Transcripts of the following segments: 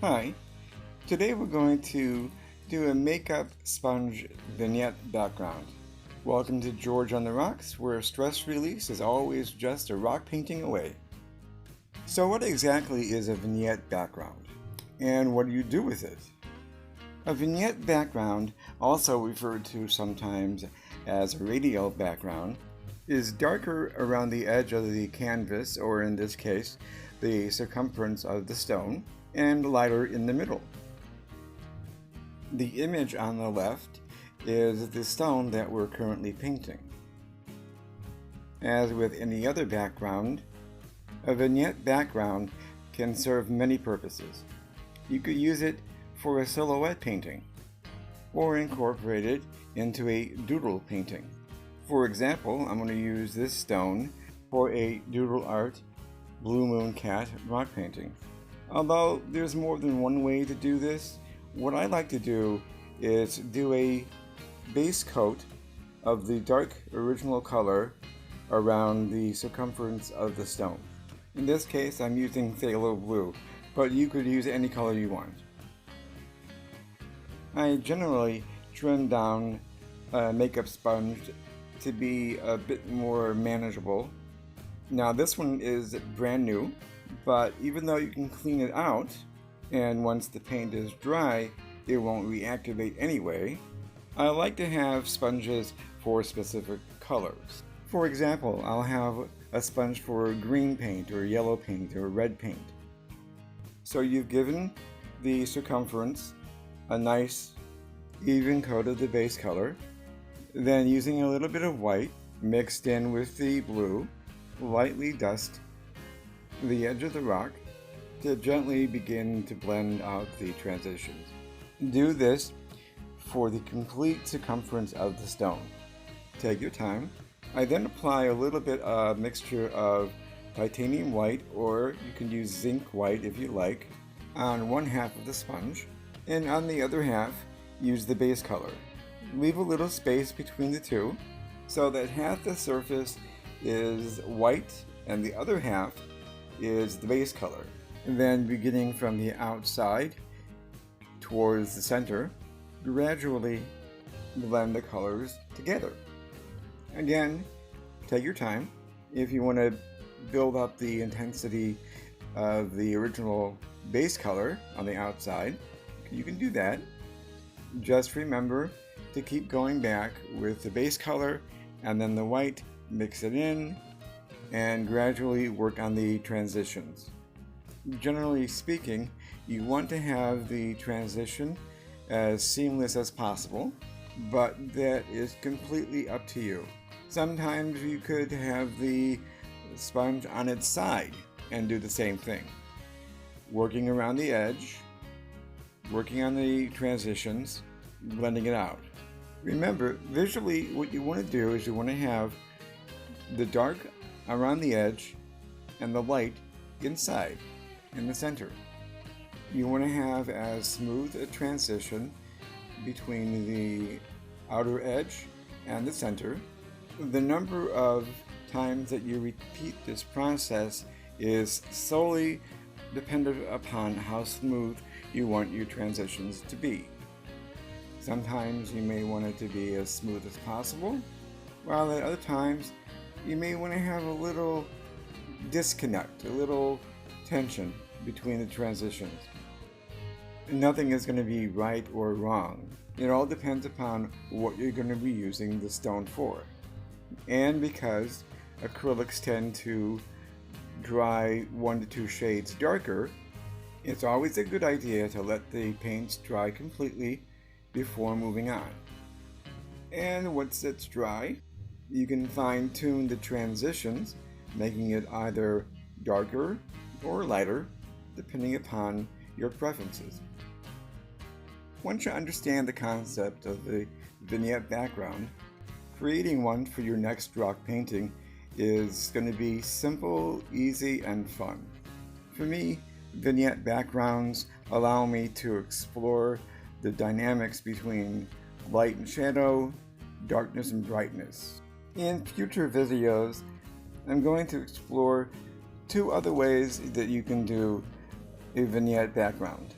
Hi, today we're going to do a makeup sponge vignette background. Welcome to George on the Rocks, where stress release is always just a rock painting away. So what exactly is a vignette background? And what do you do with it? A vignette background, also referred to sometimes as a radial background, is darker around the edge of the canvas, or in this case, the circumference of the stone, and lighter in the middle. The image on the left is the stone that we're currently painting. As with any other background, a vignette background can serve many purposes. You could use it for a silhouette painting, or incorporate it into a doodle painting. For example, I'm going to use this stone for a doodle art Blue Moon Cat rock painting. Although there's more than one way to do this, what I like to do is do a base coat of the dark original color around the circumference of the stone. In this case, I'm using phthalo blue, but you could use any color you want. I generally trim down a makeup sponge to be a bit more manageable. Now this one is brand new, but even though you can clean it out, and once the paint is dry, it won't reactivate anyway, I like to have sponges for specific colors. For example, I'll have a sponge for green paint or yellow paint or red paint. So you've given the circumference a nice even coat of the base color, then using a little bit of white mixed in with the blue, lightly dust the edge of the rock to gently begin to blend out the transitions. Do this for the complete circumference of the stone. Take your time. I then apply a little bit of mixture of titanium white, or you can use zinc white if you like, on one half of the sponge, and on the other half use the base color. Leave a little space between the two so that half the surface is white and the other half is the base color. And then beginning from the outside towards the center, gradually blend the colors together. Again, take your time. If you want to build up the intensity of the original base color on the outside, you can do that. Just remember to keep going back with the base color and then the white, mix it in, and gradually work on the transitions. Generally speaking, you want to have the transition as seamless as possible, but that is completely up to you. Sometimes you could have the sponge on its side and do the same thing. Working around the edge, working on the transitions, blending it out. Remember, visually what you want to do is you want to have the dark around the edge and the light inside in the center. You want to have as smooth a transition between the outer edge and the center. The number of times that you repeat this process is solely dependent upon how smooth you want your transitions to be. Sometimes you may want it to be as smooth as possible, while at other times you may want to have a little disconnect, a little tension between the transitions. Nothing is going to be right or wrong. It all depends upon what you're going to be using the stone for. And because acrylics tend to dry 1 to 2 shades darker, it's always a good idea to let the paints dry completely before moving on. And once it's dry, you can fine-tune the transitions, making it either darker or lighter, depending upon your preferences. Once you understand the concept of the vignette background, creating one for your next rock painting is going to be simple, easy, and fun. For me, vignette backgrounds allow me to explore the dynamics between light and shadow, darkness and brightness. In future videos, I'm going to explore 2 other ways that you can do a vignette background.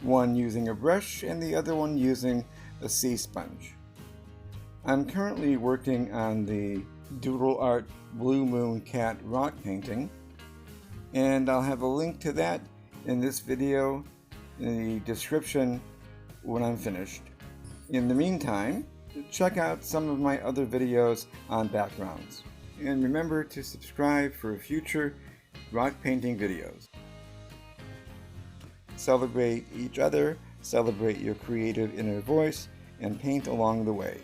one using a brush and the other one using a sea sponge. I'm currently working on the Doodle Art Blue Moon Cat rock painting, and I'll have a link to that in this video in the description when I'm finished. In the meantime, check out some of my other videos on backgrounds, and remember to subscribe for future rock painting videos. Celebrate each other, celebrate your creative inner voice, and paint along the way.